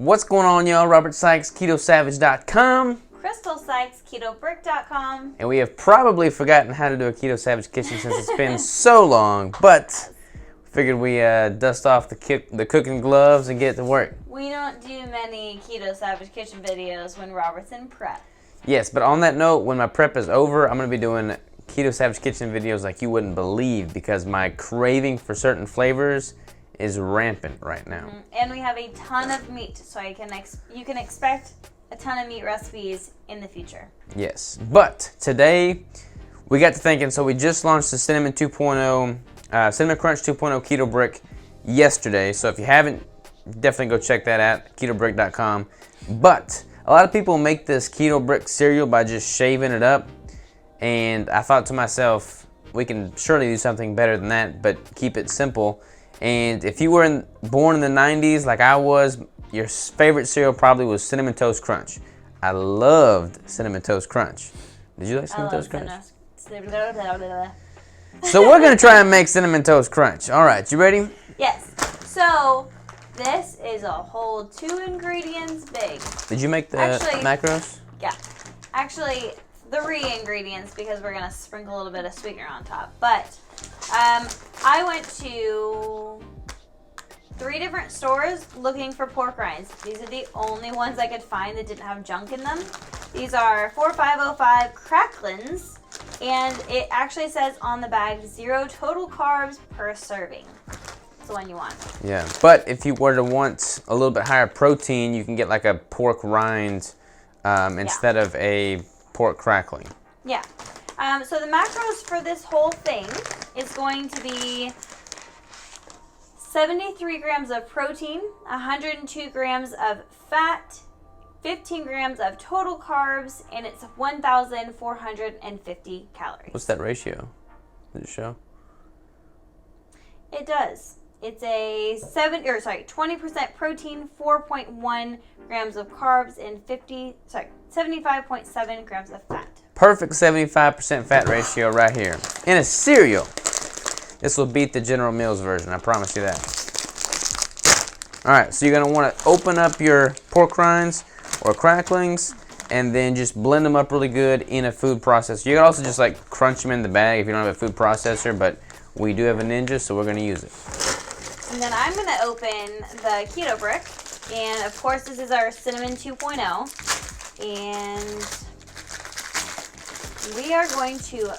What's going on, y'all? Robert Sykes, KetoSavage.com. Crystal Sykes, KetoBrick.com. And we have probably forgotten how to do a Keto Savage kitchen since it's been so long, but figured we dust off the cooking gloves and get to work. We don't do many Keto Savage kitchen videos when Robert's in prep. Yes, but on that note, when my prep is over, I'm going to be doing Keto Savage kitchen videos like you wouldn't believe because my craving for certain flavors is rampant right now. And we have a ton of meat, so you can expect a ton of meat recipes in the future. Yes, but today we got to thinking, so we just launched the Cinnamon 2.0, Cinnamon Crunch 2.0 Keto Brick yesterday. So if you haven't, definitely go check that out, ketobrick.com. But a lot of people make this Keto Brick cereal by just shaving it up. And I thought to myself, we can surely do something better than that, but keep it simple. And if you were born in the 90s like I was, your favorite cereal probably was Cinnamon Toast Crunch. I loved Cinnamon Toast Crunch. Did you like Cinnamon Toast Crunch? So we're going to try and make Cinnamon Toast Crunch. All right, you ready? Yes. So this is a whole 2 ingredients big. Did you make the macros? Yeah. Actually, 3 ingredients because we're going to sprinkle a little bit of sweetener on top. But I went to 3 different stores looking for pork rinds. These are the only ones I could find that didn't have junk in them. These are 4505 Cracklins, and it actually says on the bag 0 total carbs per serving. That's the one you want. Yeah, but if you were to want a little bit higher protein, you can get like a pork rind instead of a pork crackling. Yeah. So the macros for this whole thing is going to be 73 grams of protein, 102 grams of fat, 15 grams of total carbs, and it's 1,450 calories. What's that ratio? Does it show? It does. It's a 20% protein, 4.1 grams of carbs, and 75.7 grams of fat. Perfect 75% fat ratio right here. In a cereal. This will beat the General Mills version, I promise you that. Alright, so you're going to want to open up your pork rinds or cracklings and then just blend them up really good in a food processor. You can also just like crunch them in the bag if you don't have a food processor, but we do have a Ninja, so we're going to use it. And then I'm going to open the Keto Brick, and of course this is our Cinnamon 2.0, and we are going to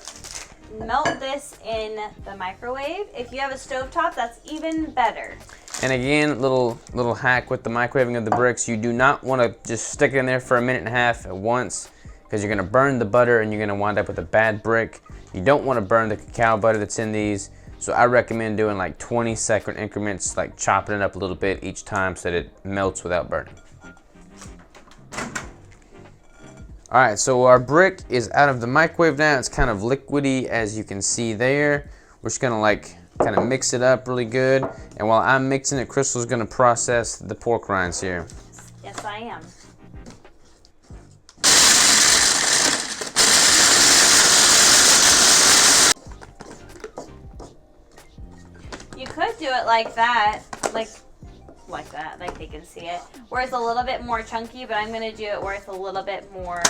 melt this in the microwave. If you have a stovetop, that's even better. And again, little hack with the microwaving of the bricks. You do not want to just stick it in there for a minute and a half at once because you're going to burn the butter and you're going to wind up with a bad brick. You don't want to burn the cacao butter that's in these. So I recommend doing like 20-second increments, like chopping it up a little bit each time so that it melts without burning. All right, so our brick is out of the microwave now. It's kind of liquidy, as you can see there. We're just gonna like kind of mix it up really good. And while I'm mixing it, Crystal's gonna process the pork rinds here. Yes, I am. You could do it like that, like that, like they can see it, where it's a little bit more chunky, but I'm going to do it where it's a little bit more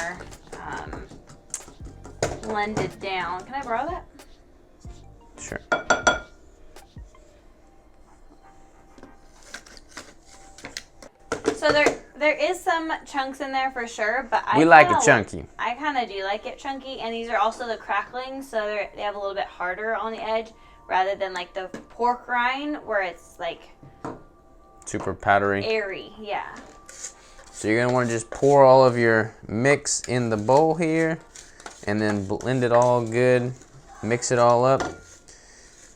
blended down. Can I borrow that? Sure. So there is some chunks in there for sure, but we like it chunky. I kind of do like it chunky, and these are also the cracklings, so they have a little bit harder on the edge rather than like the pork rind where it's like super powdery. Airy, yeah. So you're going to want to just pour all of your mix in the bowl here and then blend it all good, mix it all up,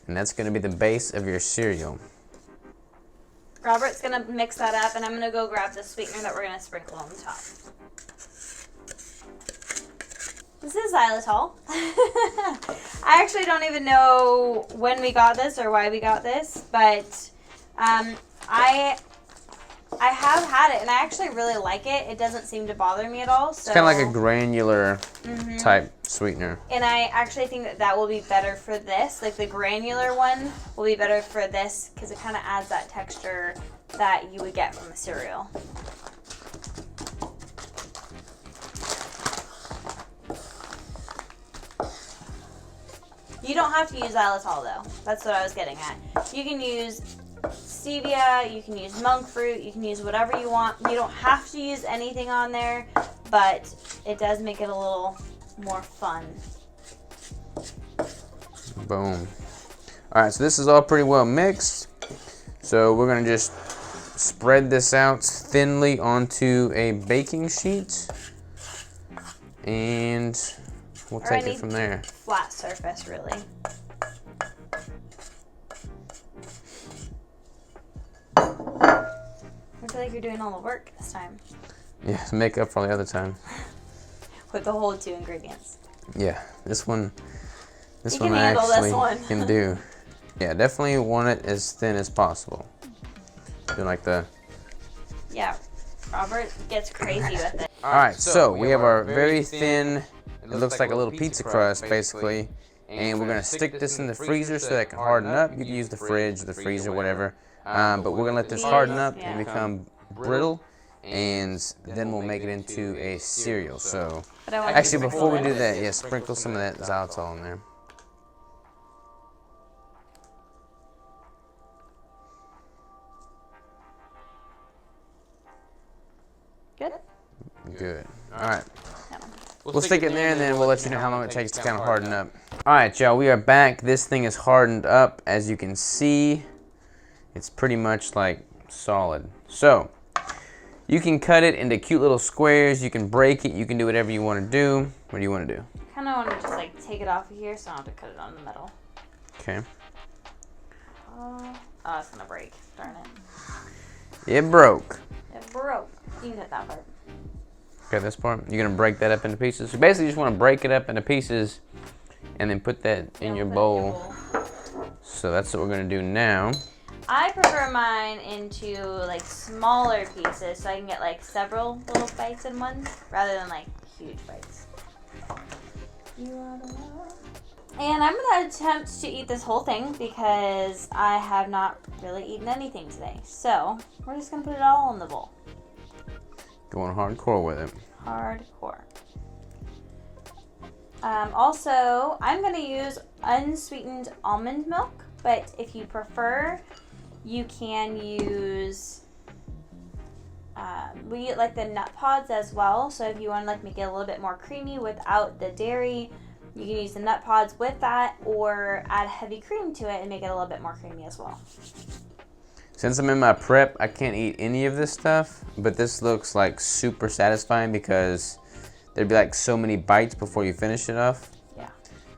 and that's going to be the base of your cereal. Robert's going to mix that up, and I'm going to go grab the sweetener that we're going to sprinkle on the top. This is xylitol. I actually don't even know when we got this or why we got this, but I have had it, and I actually really like it. It doesn't seem to bother me at all. So. It's kind of like a granular type sweetener. And I actually think that will be better for this. Like the granular one will be better for this because it kind of adds that texture that you would get from a cereal. You don't have to use xylitol though. That's what I was getting at. You can use stevia, you can use monk fruit, you can use whatever you want. You don't have to use anything on there, but it does make it a little more fun. Boom. All right, so this is all pretty well mixed. So we're gonna just spread this out thinly onto a baking sheet, and we'll take it from there. Flat surface, really. I feel like you're doing all the work this time. Yeah, to make up for all the other time. With the whole 2 ingredients. Yeah, this one You can handle actually this one. can do. Yeah, definitely want it as thin as possible. Do like the. Yeah, Robert gets crazy with it. All right, so we have our very thin. It looks like a little pizza crust, basically, and we're gonna stick this in the freezer so that it can harden up. You can use the fridge, the freezer, whatever. But we're gonna let this harden up and become brittle, and then we'll make it into a cereal. So, actually, before we do that, yeah, sprinkle some of that xylitol in there. Good? Good. All right. We'll stick it in there, and then we'll let you know how long it takes to kind of harden up. All right, y'all, we are back. This thing is hardened up. As you can see, it's pretty much like solid. So you can cut it into cute little squares. You can break it. You can do whatever you want to do. What do you want to do? I kind of want to just like take it off of here so I don't have to cut it on the middle. Okay. Oh, it's going to break. Darn it. It broke. It broke. You can cut that part. Okay, this part. You're going to break that up into pieces. So basically, you just want to break it up into pieces and then put that in your bowl. So that's what we're going to do now. I prefer mine into like smaller pieces so I can get like several little bites in one rather than like huge bites. And I'm going to attempt to eat this whole thing because I have not really eaten anything today. So we're just going to put it all in the bowl. Going hardcore with it. Hardcore. Also, I'm going to use unsweetened almond milk, but if you prefer, you can use, we get like the nut pods as well. So if you want to like make it a little bit more creamy without the dairy, you can use the nut pods with that or add heavy cream to it and make it a little bit more creamy as well. Since I'm in my prep, I can't eat any of this stuff, but this looks like super satisfying because there'd be like so many bites before you finish it off. Yeah.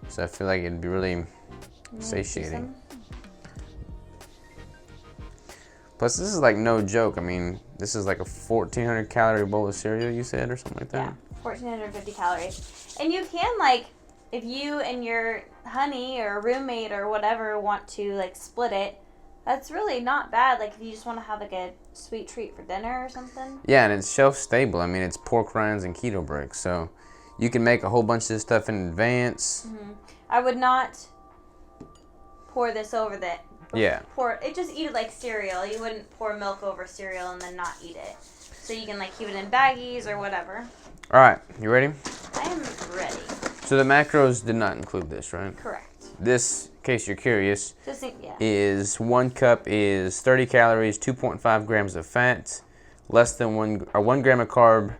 So I feel like it'd be really satiating. Plus, this is like no joke. I mean, this is like a 1,400 calorie bowl of cereal, you said, or something like that? Yeah, 1,450 calories. And you can, like, if you and your honey or roommate or whatever want to, like, split it, that's really not bad. Like, if you just want to have, like, a sweet treat for dinner or something. Yeah, and it's shelf stable. I mean, it's pork rinds and Keto Bricks. So you can make a whole bunch of this stuff in advance. Mm-hmm. I would not pour this over the... Yeah. Just eat it like cereal. You wouldn't pour milk over cereal and then not eat it. So you can, like, keep it in baggies or whatever. All right, you ready? I am ready. So the macros did not include this, right? Correct. This, in case you're curious, Yeah. is 1 cup is 30 calories, 2.5 grams of fat, less than 1 gram of carb,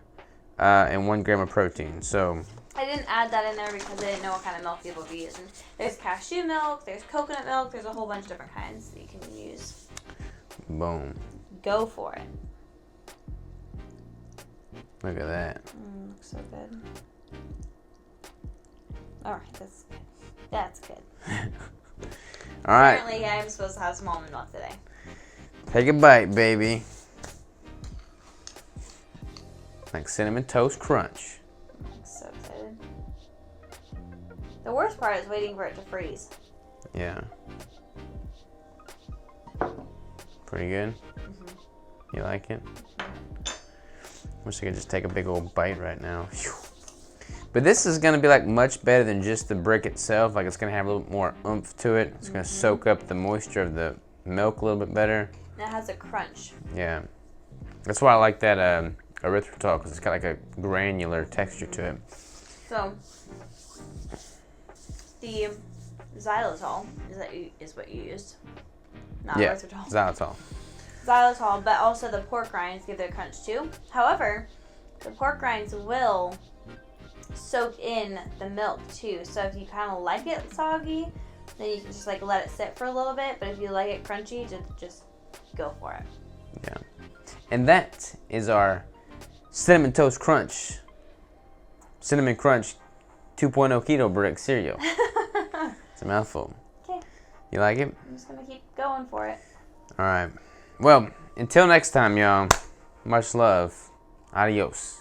and 1 gram of protein. So I didn't add that in there because I didn't know what kind of milk people would be using. There's cashew milk, there's coconut milk, there's a whole bunch of different kinds that you can use. boom. Go for it. Look at that. Looks so good. Alright, that's good. That's good. All right. Apparently I'm supposed to have some almond milk today. Take a bite, baby. Like Cinnamon Toast Crunch. Looks so good. The worst part is waiting for it to freeze. Yeah. Pretty good? Mm-hmm. You like it? Wish I could just take a big old bite right now. Whew. But this is going to be like much better than just the brick itself. Like it's going to have a little bit more oomph to it. It's going to soak up the moisture of the milk a little bit better. It has a crunch. Yeah. That's why I like that erythritol, because it's got like a granular texture to it. So, the xylitol is what you used, not erythritol. Xylitol. Xylitol, but also the pork rinds give it a crunch too. However, the pork rinds will soak in the milk too. So if you kind of like it soggy, then you can just like let it sit for a little bit. But if you like it crunchy, just go for it. Yeah. And that is our Cinnamon Toast Crunch, Cinnamon Crunch 2.0 Keto Brick cereal. It's a mouthful. Okay. You like it? I'm just gonna keep going for it. All right. Well, until next time, y'all. Much love. Adios.